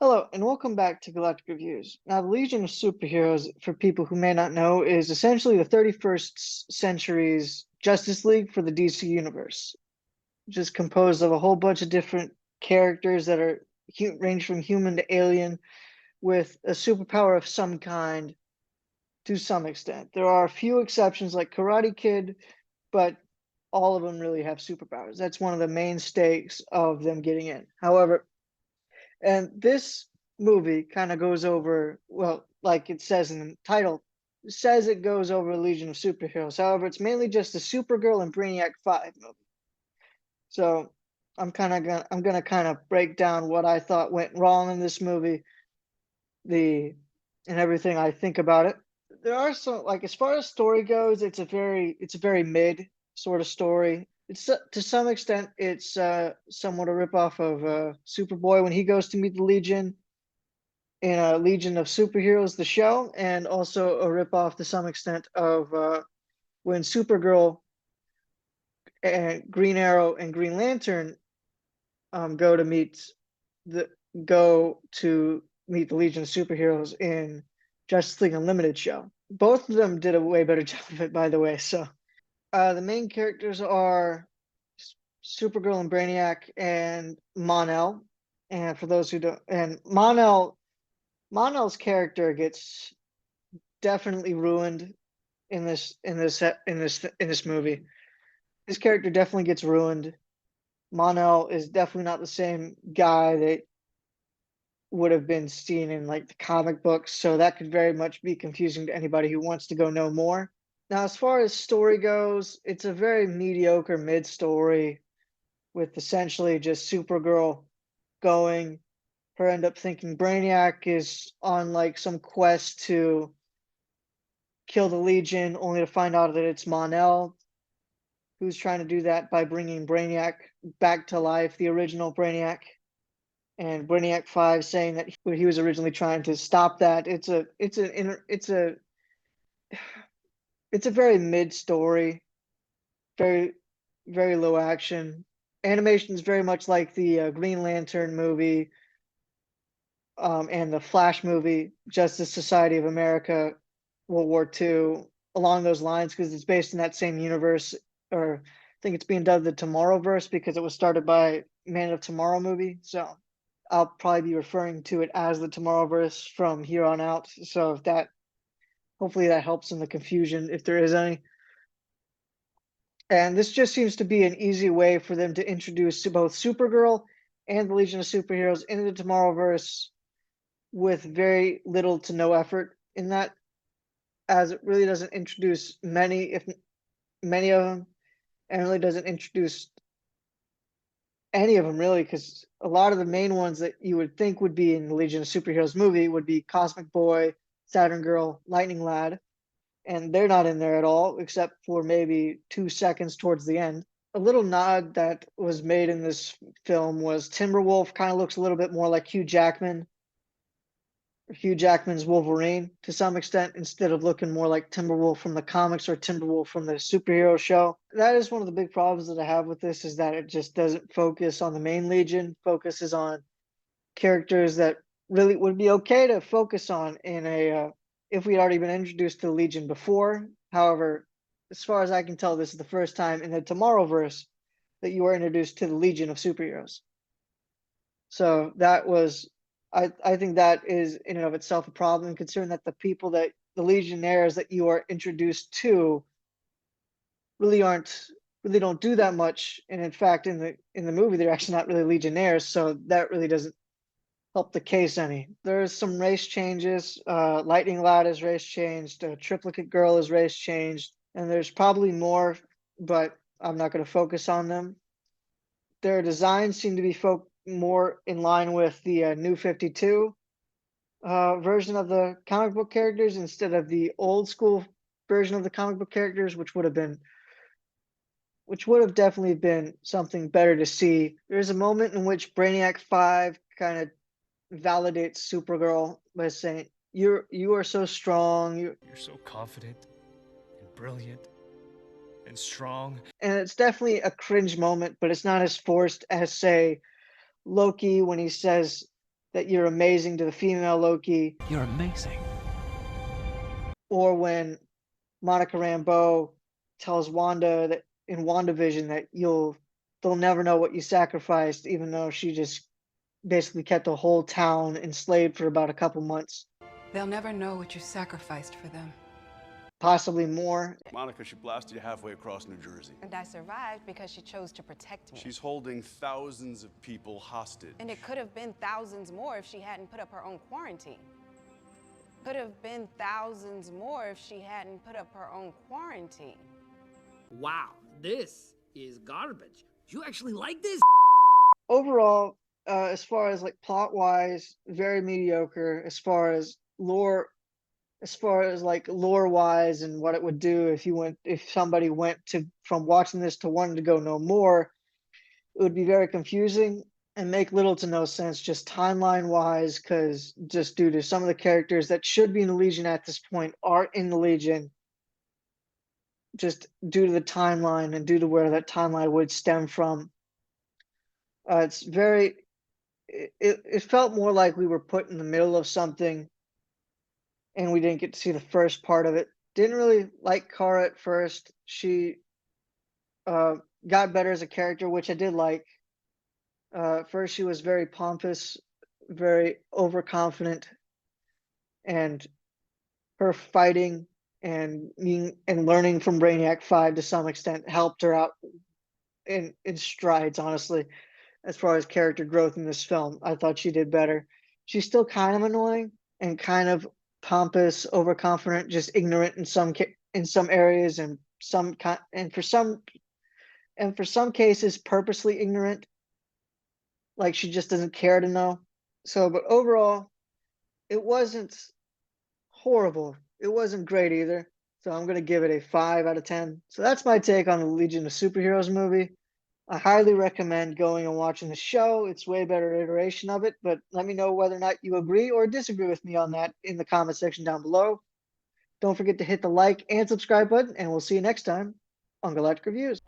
Hello, and welcome back to Galactic Reviews. Now, the Legion of Superheroes, for people who may not know, is essentially the 31st century's Justice League for the DC Universe, which is composed of a whole bunch of different characters that are range from human to alien, with a superpower of some kind to some extent. There are a few exceptions like Karate Kid, but all of them really have superpowers. That's one of the main stakes of them getting in. However, and this movie kind of goes over, well, like it says in the title, says it goes over Legion of Superheroes. However, it's mainly just a Supergirl and Brainiac 5 movie. So I'm gonna kind of break down what I thought went wrong in this movie, the and everything I think about it. There are some, like, as far as story goes, it's a very mid sort of story. It's to some extent it's somewhat a ripoff of Superboy when he goes to meet the Legion in Legion of Superheroes, the show, and also a ripoff to some extent of when Supergirl and Green Arrow and Green Lantern go to the go to meet the Legion of Superheroes in Justice League Unlimited show. Both of them did a way better job of it, by the way. So the main characters are Supergirl and Brainiac and Mon-El. And for those who don't, and Mon-El's character gets definitely ruined in this movie. His character definitely gets ruined. Mon-El is definitely not the same guy that would have been seen in like the comic books, so that could very much be confusing to anybody who wants to go know more. Now, as far as story goes, it's a very mediocre mid story with essentially just Supergirl going, her end up thinking Brainiac is on like some quest to kill the Legion, only to find out that it's Mon-El who's trying to do that by bringing Brainiac back to life, the original Brainiac, and Brainiac 5 saying that he was originally trying to stop that. It's a very mid story, very very low action. Animation is very much like the Green Lantern movie and the Flash movie, Justice Society of America, World War II, along those lines, because it's based in that same universe. Or I think it's being dubbed the Tomorrowverse because it was started by Man of Tomorrow movie. So I'll probably be referring to it as the Tomorrowverse from here on out. So if that, hopefully that helps in the confusion if there is any. And this just seems to be an easy way for them to introduce both Supergirl and the Legion of Superheroes into the Tomorrowverse with very little to no effort in that, as it really doesn't introduce many, if many of them, and really doesn't introduce any of them really, because a lot of the main ones that you would think would be in the Legion of Superheroes movie would be Cosmic Boy, Saturn Girl, Lightning Lad, and they're not in there at all, except for maybe 2 seconds towards the end. A little nod that was made in this film was Timberwolf kind of looks a little bit more like Hugh Jackman's Wolverine to some extent, instead of looking more like Timberwolf from the comics or Timberwolf from the superhero show. That is one of the big problems that I have with this, is that it just doesn't focus on the main Legion, focuses on characters that really would be okay to focus on in a if we'd already been introduced to the Legion before. However, as far as I can tell, this is the first time in the Tomorrowverse that you are introduced to the Legion of Superheroes. So that was, I think that is in and of itself a problem, considering that the people that the Legionnaires that you are introduced to really aren't really don't do that much. And in fact, in the movie, they're actually not really Legionnaires, so that really doesn't help the case any. There's some race changes. Lightning Lad is race changed. Triplicate Girl is race changed, and there's probably more, but I'm not going to focus on them. Their designs seem to be more in line with the New 52 version of the comic book characters instead of the old school version of the comic book characters, which would have definitely been something better to see. There's a moment in which Brainiac 5 kind of validates Supergirl by saying, you are so strong, You're so confident and brilliant and strong. and it's definitely a cringe moment, but it's not as forced as, say, Loki when he says that you're amazing to the female Loki, You're amazing. or when Monica Rambeau tells Wanda that in WandaVision that they'll never know what you sacrificed, even though she just basically kept a whole town enslaved for about a couple months, They'll never know what you sacrificed for them. possibly more. Monica, she blasted you halfway across New Jersey. And I survived because she chose to protect me. She's holding thousands of people hostage. And it could have been thousands more if she hadn't put up her own quarantine. Could have been thousands more if she hadn't put up her own quarantine. Wow, this is garbage. You actually like this? Overall, as far as like plot wise, very mediocre. As far as lore wise and what it would do if somebody went to from watching this to wanting to go know more, it would be very confusing and make little to no sense just timeline wise, because just due to some of the characters that should be in the Legion at this point aren't in the Legion, just due to the timeline and due to where that timeline would stem from. It felt more like we were put in the middle of something and we didn't get to see the first part of it. Didn't really like Kara at first. She got better as a character, which I did like. First, she was very pompous, very overconfident, and her fighting and learning from Brainiac 5 to some extent helped her out in strides, honestly, as far as character growth in this film. I thought she did better. She's still kind of annoying and kind of pompous, overconfident, just ignorant in some areas, and for some cases purposely ignorant, like she just doesn't care to know. So, but overall, it wasn't horrible. It wasn't great either. So I'm gonna give it a 5 out of 10. So that's my take on the Legion of Superheroes movie. I highly recommend going and watching the show. It's way better iteration of it, but let me know whether or not you agree or disagree with me on that in the comment section down below. Don't forget to hit the like and subscribe button, and we'll see you next time on Galactic Reviews.